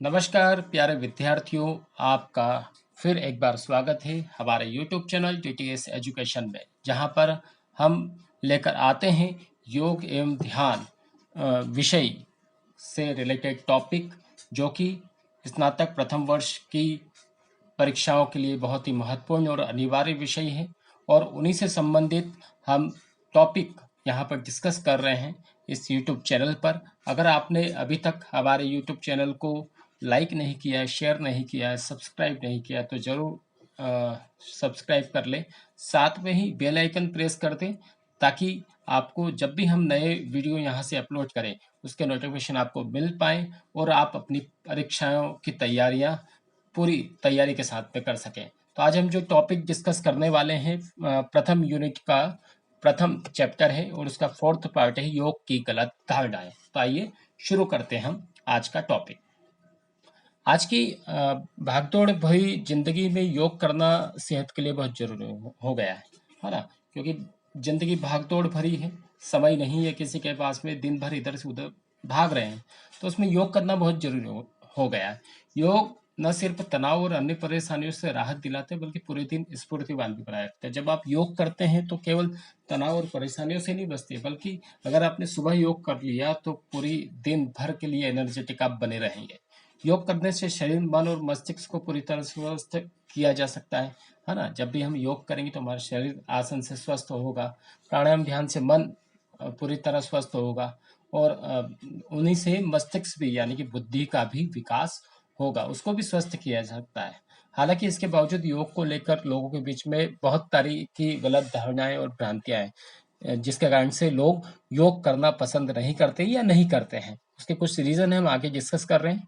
नमस्कार प्यारे विद्यार्थियों, आपका फिर एक बार स्वागत है हमारे YouTube चैनल TTS एजुकेशन में, जहां पर हम लेकर आते हैं योग एवं ध्यान विषय से रिलेटेड टॉपिक, जो कि स्नातक प्रथम वर्ष की परीक्षाओं के लिए बहुत ही महत्वपूर्ण और अनिवार्य विषय है। और उन्हीं से संबंधित हम टॉपिक यहाँ पर डिस्कस कर रहे हैं इस YouTube चैनल पर। अगर आपने अभी तक हमारे YouTube चैनल को लाइक नहीं किया है, शेयर नहीं किया है, सब्सक्राइब नहीं किया, तो ज़रूर सब्सक्राइब कर लें। साथ में ही बेल आइकन प्रेस कर दें, ताकि आपको जब भी हम नए वीडियो यहाँ से अपलोड करें उसके नोटिफिकेशन आपको मिल पाए और आप अपनी परीक्षाओं की तैयारियाँ पूरी तैयारी के साथ में कर सकें। तो आज हम जो टॉपिक डिस्कस करने वाले हैं, प्रथम यूनिट का प्रथम चैप्टर है और उसका फोर्थ पार्ट है योग की गलत धारणाएं। तो आइए शुरू करते हैं हम आज का टॉपिक। आज की भागदौड़ भरी जिंदगी में योग करना सेहत के लिए बहुत जरूरी हो गया है ना। क्योंकि जिंदगी भागदौड़ भरी है, समय नहीं है किसी के पास में, दिन भर इधर से उधर भाग रहे हैं, तो उसमें योग करना बहुत जरूरी हो गया है। योग न सिर्फ तनाव और अन्य परेशानियों से राहत दिलाते हैं, बल्कि पूरे दिन स्फूर्तिवान भी बनाए रखते हैं। जब आप योग करते हैं तो केवल तनाव और परेशानियों से नहीं बचते, बल्कि अगर आपने सुबह योग कर लिया तो पूरी दिन भर के लिए एनर्जेटिक आप बने रहेंगे। योग करने से शरीर, मन और मस्तिष्क को पूरी तरह स्वस्थ किया जा सकता है ना। जब भी हम योग करेंगे तो हमारा शरीर आसन से स्वस्थ होगा, प्राणायाम ध्यान से मन पूरी तरह स्वस्थ होगा, और उन्हीं से मस्तिष्क भी यानी कि बुद्धि का भी विकास होगा, उसको भी स्वस्थ किया जा सकता है। हालांकि इसके बावजूद योग को लेकर लोगों के बीच में बहुत तरह की गलत धारणाएं और भ्रांतियां हैं, जिसके कारण से लोग योग करना पसंद नहीं करते या नहीं करते हैं। उसके कुछ रीजन है, हम आगे डिस्कस कर रहे हैं।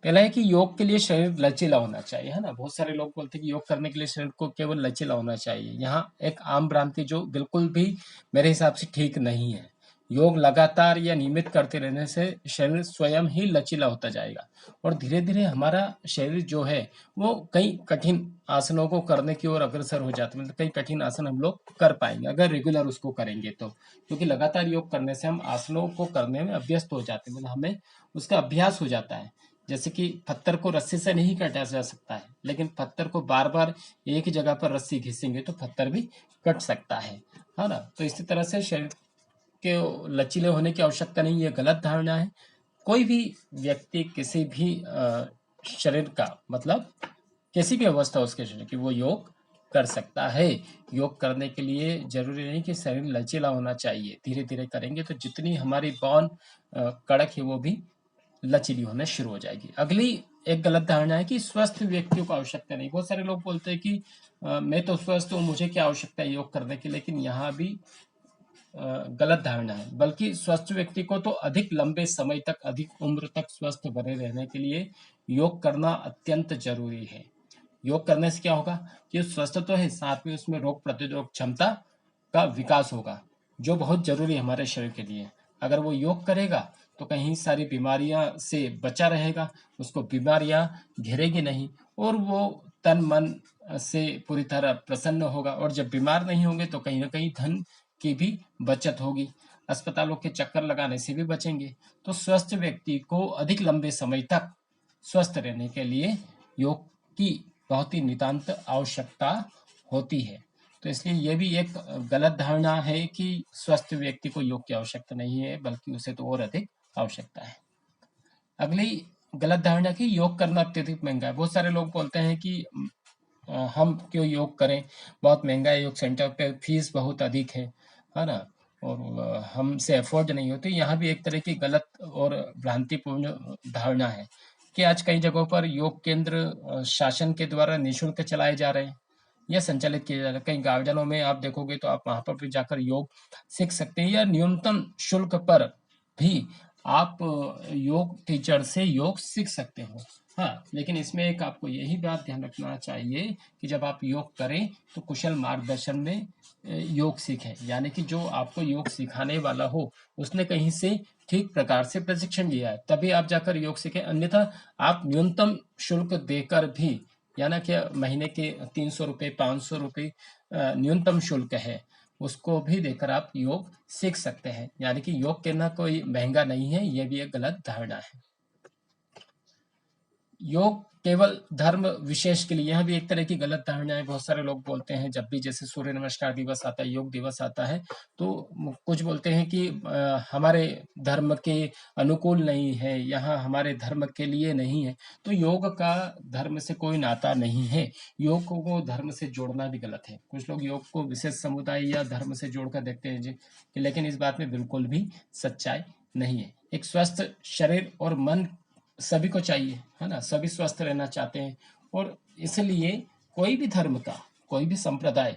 पहला है कि योग के लिए शरीर लचीला होना चाहिए, है ना। बहुत सारे लोग बोलते हैं कि योग करने के लिए शरीर को केवल लचीला होना चाहिए। यहाँ एक आम भ्रांति जो बिल्कुल भी मेरे हिसाब से ठीक नहीं है। योग लगातार या नियमित करते रहने से शरीर स्वयं ही लचीला होता जाएगा और धीरे धीरे हमारा शरीर जो है वो कई कठिन आसनों को करने की ओर अग्रसर हो जाता है। मतलब कई कठिन आसन हम लोग कर पाएंगे अगर रेगुलर उसको करेंगे तो, क्योंकि लगातार योग करने से हम आसनों को करने में अभ्यस्त हो जाते हैं, मतलब हमें उसका अभ्यास हो जाता है। जैसे कि पत्थर को रस्सी से नहीं काटा जा सकता है, लेकिन पत्थर को बार बार एक ही जगह पर रस्सी घिसेंगे तो पत्थर भी कट सकता है ना। तो इसी तरह से शरीर के लचीले होने की आवश्यकता नहीं, ये गलत धारणा है। कोई भी व्यक्ति किसी भी शरीर का मतलब किसी भी अवस्था उसके शरीर की, वो योग कर सकता है। योग करने के लिए जरूरी नहीं कि शरीर लचीला होना चाहिए, धीरे धीरे करेंगे तो जितनी हमारी बॉन कड़क है वो भी लचीली होना शुरू हो जाएगी। अगली एक गलत धारणा है कि स्वस्थ व्यक्तियों को आवश्यकता नहीं। बहुत सारे लोग बोलते हैं कि मैं तो स्वस्थ हूँ, मुझे क्या आवश्यकता है योग करने की। लेकिन यहाँ भी गलत धारणा है, बल्कि स्वस्थ व्यक्ति को तो अधिक लंबे समय तक, अधिक उम्र तक स्वस्थ बने रहने के लिए योग करना अत्यंत जरूरी है। योग करने से क्या होगा कि स्वस्थ तो है, साथ में उसमें रोग प्रतिरोधक क्षमता का विकास होगा, जो बहुत जरूरी है हमारे शरीर के लिए। अगर वो योग करेगा तो कहीं सारी बीमारियां से बचा रहेगा, उसको बीमारियां घेरेगी नहीं, और वो तन मन से पूरी तरह प्रसन्न होगा। और जब बीमार नहीं होंगे तो कहीं ना कहीं धन की भी बचत होगी, अस्पतालों के चक्कर लगाने से भी बचेंगे। तो स्वस्थ व्यक्ति को अधिक लंबे समय तक स्वस्थ रहने के लिए योग की बहुत ही नितांत आवश्यकता होती है। तो इसलिए यह भी एक गलत धारणा है कि स्वस्थ व्यक्ति को योग की आवश्यकता नहीं है, बल्कि उसे तो और अधिक आवश्यकता है। अगली गलत धारणा कि योग करना अत्यधिक महंगा है। बहुत सारे लोग बोलते हैं कि हम क्यों योग करें, बहुत महंगा है, योग सेंटर पे फीस बहुत अधिक है ना, और हमसे अफोर्ड नहीं होती। यहाँ भी एक तरह की गलत और भ्रांतिपूर्ण धारणा है कि आज कई जगहों पर योग केंद्र शासन के द्वारा निःशुल्क चलाए जा रहे हैं या संचालित किए जा रहे हैं। कई गार्डनों में आप देखोगे तो आप वहां पर भी जाकर योग सीख सकते हैं, या न्यूनतम शुल्क पर भी आप योग टीचर से योग सीख सकते हो। हाँ, लेकिन इसमें एक आपको यही बात ध्यान रखना चाहिए कि जब आप योग करें तो कुशल मार्गदर्शन में योग सीखें, यानी कि जो आपको योग सिखाने वाला हो उसने कहीं से ठीक प्रकार से प्रशिक्षण लिया है, तभी आप जाकर योग सीखें। अन्यथा आप न्यूनतम शुल्क देकर भी, यानी कि महीने के 300 रुपये 500 रुपये न्यूनतम शुल्क है, उसको भी देकर आप योग सीख सकते हैं। यानी कि योग करना कोई महंगा नहीं है, यह भी एक गलत धारणा है। योग केवल धर्म विशेष के लिए, यहाँ भी एक तरह की गलत धारणाएं बहुत सारे लोग बोलते हैं। जब भी जैसे सूर्य नमस्कार दिवस आता है, योग दिवस आता है, तो कुछ बोलते हैं कि हमारे धर्म के अनुकूल नहीं है, यहाँ हमारे धर्म के लिए नहीं है। तो योग का धर्म से कोई नाता नहीं है। योग को धर्म से जोड़ना भी गलत है। कुछ लोग योग को विशेष समुदाय या धर्म से जोड़कर देखते हैं जी, लेकिन इस बात में बिल्कुल भी सच्चाई नहीं है। एक स्वस्थ शरीर और मन सभी को चाहिए, है ना? सभी स्वस्थ रहना चाहते हैं, और इसलिए कोई भी धर्म का, कोई भी संप्रदाय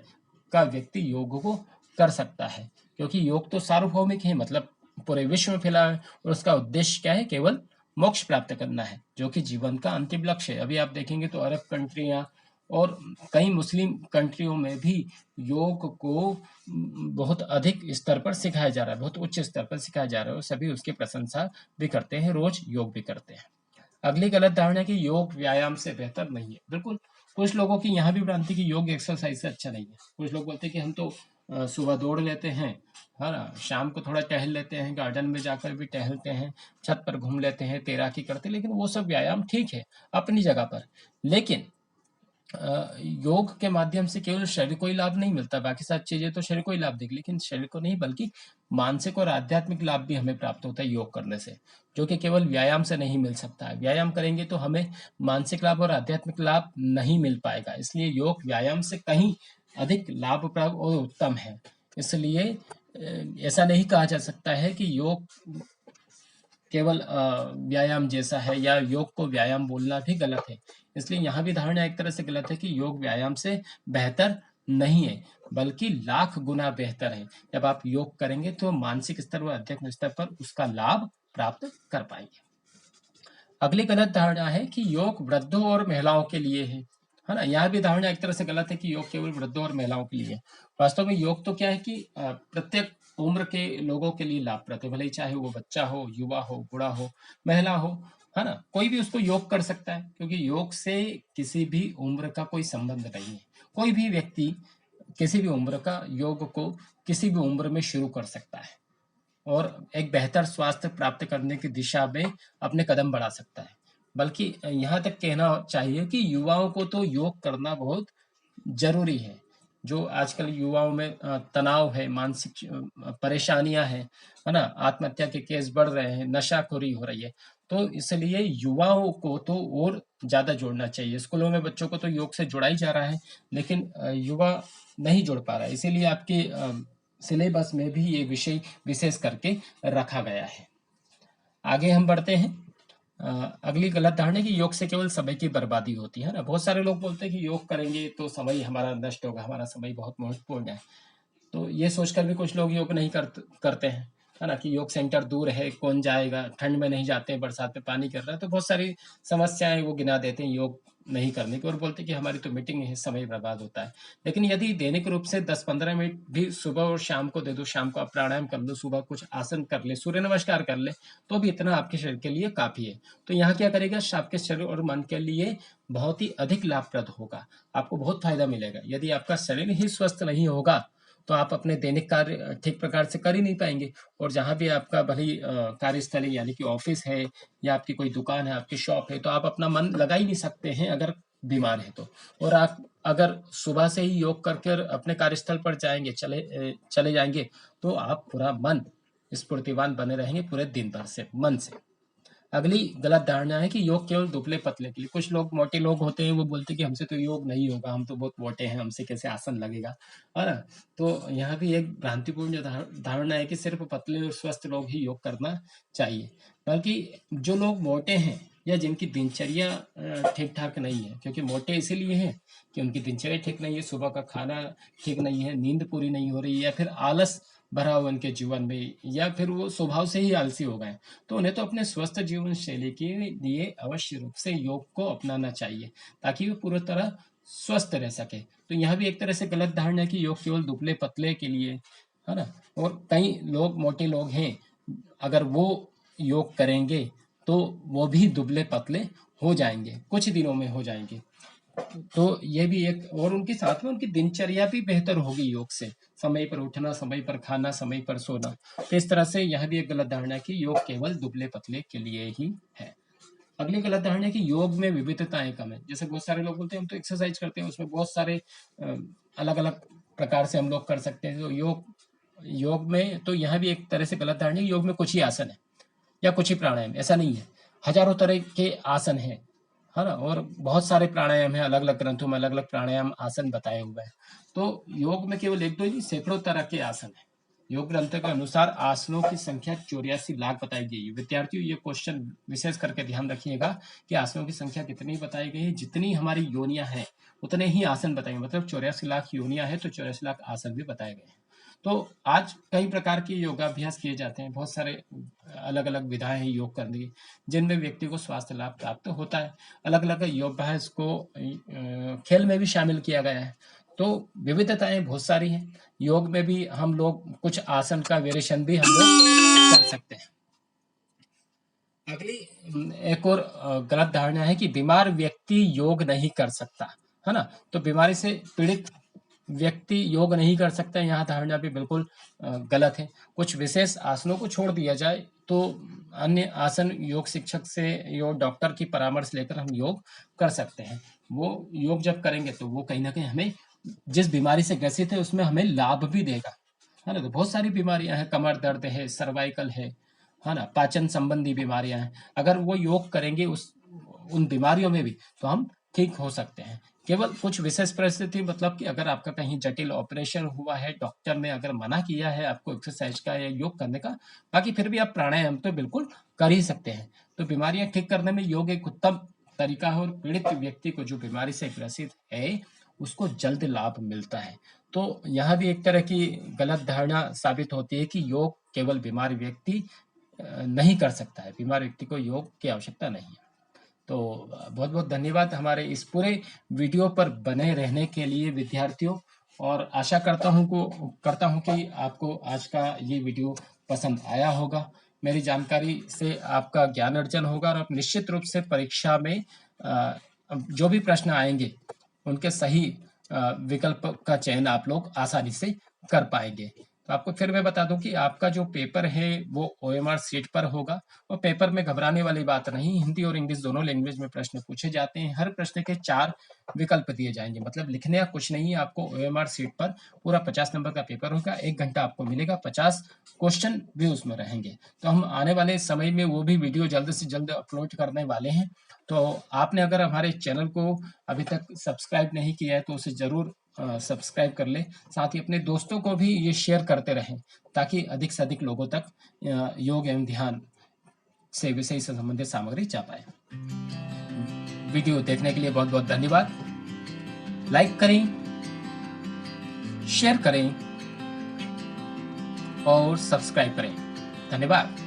का व्यक्ति योग को कर सकता है, क्योंकि योग तो सार्वभौमिक है, मतलब पूरे विश्व में फैला है, और उसका उद्देश्य क्या है? केवल मोक्ष प्राप्त करना है, जो कि जीवन का अंतिम लक्ष्य है। अभी आप देखेंगे तो अरब कंट्रियां और कई मुस्लिम कंट्रियों में भी योग को बहुत अधिक स्तर पर सिखाया जा रहा है, बहुत उच्च स्तर पर सिखाया जा रहा है, और सभी उसकी प्रशंसा भी करते हैं, रोज योग भी करते हैं। अगली गलत धारणा है कि योग व्यायाम से बेहतर नहीं है। बिल्कुल, कुछ लोगों की यहाँ भी भ्रांति कि योग एक्सरसाइज से अच्छा नहीं है। कुछ लोग बोलते हैं कि हम तो सुबह दौड़ लेते हैं, है ना, शाम को थोड़ा टहल लेते हैं, गार्डन में जाकर भी टहलते हैं, छत पर घूम लेते हैं, तैराकी करते हैं, लेकिन वो सब व्यायाम ठीक है अपनी जगह पर। लेकिन योग के माध्यम से केवल शरीर को ही लाभ नहीं मिलता, बाकी सारी चीजें तो शरीर को ही लाभ देगी, लेकिन शरीर को नहीं बल्कि मानसिक और आध्यात्मिक लाभ भी हमें प्राप्त होता है योग करने से, जो कि केवल व्यायाम से नहीं मिल सकता है। व्यायाम करेंगे तो हमें मानसिक लाभ और आध्यात्मिक लाभ नहीं मिल पाएगा, इसलिए योग व्यायाम से कहीं अधिक लाभप्रद और उत्तम है। इसलिए ऐसा नहीं कहा जा सकता है कि योग केवल व्यायाम जैसा है, या योग को व्यायाम बोलना भी गलत है। इसलिए यहाँ भी धारणा एक तरह से गलत है कि योग व्यायाम से बेहतर नहीं है, बल्कि लाख गुना बेहतर है। जब आप योग करेंगे तो मानसिक स्तर व आध्यात्मिक स्तर पर उसका लाभ प्राप्त कर पाएंगे। अगली गलत धारणा है कि योग वृद्धों और महिलाओं के लिए है ना? यहाँ भी धारणा एक तरह से गलत है कि योग केवल वृद्धों और महिलाओं के लिए है। वास्तव में योग तो क्या है कि प्रत्येक उम्र के लोगों के लिए लाभप्रद है, भले ही चाहे वो बच्चा हो, युवा हो, बूढ़ा हो, महिला हो, है ना? कोई भी उसको योग कर सकता है, क्योंकि योग से किसी भी उम्र का कोई संबंध नहीं है। कोई भी व्यक्ति किसी भी उम्र का योग को किसी भी उम्र में शुरू कर सकता है, और एक बेहतर स्वास्थ्य प्राप्त करने की दिशा में अपने कदम बढ़ा सकता है। बल्कि यहाँ तक कहना चाहिए कि युवाओं को तो योग करना बहुत जरूरी है। जो आजकल युवाओं में तनाव है, मानसिक परेशानियां हैं, है ना, आत्महत्या के केस बढ़ रहे हैं, नशाखोरी हो रही है, तो इसलिए युवाओं को तो और ज्यादा जोड़ना चाहिए। स्कूलों में बच्चों को तो योग से जुड़ा ही जा रहा है, लेकिन युवा नहीं जुड़ पा रहा है, इसीलिए आपके सिलेबस में भी ये विषय विशेष करके रखा गया है। आगे हम बढ़ते हैं। अगली गलत धारणा है कि योग से केवल समय की बर्बादी होती है ना? बहुत सारे लोग बोलते हैं कि योग करेंगे तो समय हमारा नष्ट होगा, हमारा समय बहुत महत्वपूर्ण है। तो ये सोचकर भी कुछ लोग योग नहीं करते हैं, है ना, कि योग सेंटर दूर है, कौन जाएगा, ठंड में नहीं जाते हैं, बरसात में पानी कर रहा है, तो बहुत सारी समस्याएं वो गिना देते हैं योग नहीं करने की, और बोलते हैं कि हमारी तो मीटिंग है, समय बर्बाद होता है। लेकिन यदि दैनिक रूप से 10-15 मिनट भी सुबह और शाम को दे दो, शाम को आप प्राणायाम कर लो, सुबह कुछ आसन कर ले, सूर्य नमस्कार कर ले, तो भी इतना आपके शरीर के लिए काफी है। तो यहाँ क्या करेगा, आपके शरीर और मन के लिए बहुत ही अधिक लाभप्रद होगा, आपको बहुत फायदा मिलेगा। यदि आपका शरीर ही स्वस्थ नहीं होगा तो आप अपने दैनिक कार्य ठीक प्रकार से कर ही नहीं पाएंगे, और जहाँ भी आपका भली कार्यस्थल है, यानी कि ऑफिस है, या आपकी कोई दुकान है, आपकी शॉप है, तो आप अपना मन लगा ही नहीं सकते हैं अगर बीमार है तो। और आप अगर सुबह से ही योग करके अपने कार्यस्थल पर जाएंगे, चले जाएंगे, तो आप पूरा मन स्फूर्तिवान बने रहेंगे पूरे दिन भर से, मन से। अगली गलत धारणा है कि योग केवल दुबले पतले के लिए। कुछ लोग मोटे लोग होते हैं, वो बोलते हैं कि हमसे तो योग नहीं होगा, हम तो बहुत मोटे हैं, हमसे कैसे आसन लगेगा, है ना? तो यहाँ भी एक भ्रांतिपूर्ण धारणा है कि सिर्फ पतले और स्वस्थ लोग ही योग करना चाहिए, बल्कि जो लोग मोटे हैं या जिनकी दिनचर्या ठीक ठाक नहीं है, क्योंकि मोटे इसीलिए हैं कि उनकी दिनचर्या ठीक नहीं है, सुबह का खाना ठीक नहीं है, नींद पूरी नहीं हो रही है, या फिर आलस भरा हुआ उनके जीवन में, या फिर वो स्वभाव से ही आलसी हो गए, तो उन्हें तो अपने स्वस्थ जीवन शैली के लिए अवश्य रूप से योग को अपनाना चाहिए, ताकि वो पूरी तरह स्वस्थ रह सके। तो यहाँ भी एक तरह से गलत धारणा है कि योग केवल दुबले पतले के लिए, है ना? और कई लोग मोटे लोग हैं, अगर वो योग करेंगे तो वो भी दुबले पतले हो जाएंगे, कुछ दिनों में हो जाएंगे। तो ये भी एक, और उनके साथ में उनकी दिनचर्या भी बेहतर होगी योग से, समय पर उठना, समय पर खाना, समय पर सोना। तो इस तरह से यह भी एक गलत धारणा है कि योग केवल दुबले पतले के लिए ही है। अगली गलत धारणा है कि योग में विविधताएं कम है। जैसे बहुत सारे लोग बोलते हैं हम तो एक्सरसाइज करते हैं, उसमें बहुत सारे अलग अलग प्रकार से हम लोग कर सकते हैं। तो योग में तो यहाँ भी एक तरह से गलत धारणा है, योग में कुछ ही आसन है या कुछ ही प्राणायाम, ऐसा नहीं है। हजारों तरह के आसन है ना, और बहुत सारे प्राणायाम है, अलग अलग ग्रंथों में अलग अलग प्राणायाम आसन बताए हुए हैं। तो योग में केवल एक दो नहीं, सैकड़ों तरह के आसन है। योग ग्रंथ के अनुसार आसनों की संख्या 84 लाख बताई गई है। विद्यार्थियों, ये क्वेश्चन विशेष करके ध्यान रखिएगा कि आसनों की संख्या कितनी बताई गई है। जितनी हमारी योनियां हैं उतने ही आसन बताएंगे, मतलब 84 लाख योनियां हैं तो 84 लाख आसन भी बताए गए हैं। तो आज कई प्रकार के योगाभ्यास किए जाते हैं, बहुत सारे अलग अलग विधाएं हैं योग करने की, जिनमें व्यक्ति को स्वास्थ्य लाभ प्राप्त होता है। अलग अलग योगाभ्यास को खेल में भी शामिल किया गया है। तो विविधताएं बहुत सारी हैं। योग में भी हम लोग कुछ आसन का वेरिएशन भी हम लोग कर सकते हैं। अगली एक और गलत धारणा है कि बीमार व्यक्ति योग नहीं कर सकता, है ना। तो बीमारी से पीड़ित व्यक्ति योग नहीं कर सकता, यहाँ धारणा भी बिल्कुल गलत है। कुछ विशेष आसनों को छोड़ दिया जाए तो अन्य आसन योग शिक्षक से या डॉक्टर की परामर्श लेकर हम योग कर सकते हैं। वो योग जब करेंगे तो वो कहीं ना कहीं हमें जिस बीमारी से ग्रसित है उसमें हमें लाभ भी देगा, है ना। तो बहुत सारी बीमारियां हैं, कमर दर्द है, सर्वाइकल है ना, पाचन संबंधी बीमारियां हैं। अगर वो योग करेंगे उन बीमारियों में भी तो हम ठीक हो सकते हैं। केवल कुछ विशेष परिस्थिति, मतलब कि अगर आपका कहीं जटिल ऑपरेशन हुआ है, डॉक्टर ने अगर मना किया है आपको एक्सरसाइज का या योग करने का, बाकी फिर भी आप प्राणायाम तो बिल्कुल कर ही सकते हैं। तो बीमारियां ठीक करने में योग एक उत्तम तरीका है, और पीड़ित व्यक्ति को जो बीमारी से ग्रसित है उसको जल्द लाभ मिलता है। तो यहाँ भी एक तरह की गलत धारणा साबित होती है कि योग केवल बीमार व्यक्ति नहीं कर सकता है, बीमार व्यक्ति को योग की आवश्यकता नहीं है। तो बहुत बहुत धन्यवाद हमारे इस पूरे वीडियो पर बने रहने के लिए विद्यार्थियों, और आशा करता हूँ कि आपको आज का ये वीडियो पसंद आया होगा। मेरी जानकारी से आपका ज्ञान अर्जन होगा, और आप निश्चित रूप से परीक्षा में जो भी प्रश्न आएंगे उनके सही विकल्प का चयन आप लोग आसानी से कर पाएंगे। तो आपको फिर मैं बता दूं कि आपका जो पेपर है वो OMR सीट पर होगा, और पेपर में घबराने वाली बात नहीं, हिंदी और इंग्लिश दोनों लैंग्वेज में प्रश्न पूछे जाते हैं। हर प्रश्न के 4 विकल्प दिए जाएंगे, मतलब लिखने का कुछ नहीं। आपको OMR सीट पर पूरा 50 नंबर का पेपर होगा, 1 घंटा आपको मिलेगा, 50 क्वेश्चन भी उसमें रहेंगे। तो हम आने वाले समय में वो भी वीडियो जल्द से जल्द अपलोड करने वाले हैं। तो आपने अगर हमारे चैनल को अभी तक सब्सक्राइब नहीं किया है तो उसे जरूर सब्सक्राइब कर ले। साथ ही अपने दोस्तों को भी ये शेयर करते रहें, ताकि अधिक से अधिक लोगों तक योग एवं ध्यान से विषय से संबंधित सामग्री जा पाए। वीडियो देखने के लिए बहुत बहुत धन्यवाद। लाइक करें, शेयर करें और सब्सक्राइब करें। धन्यवाद।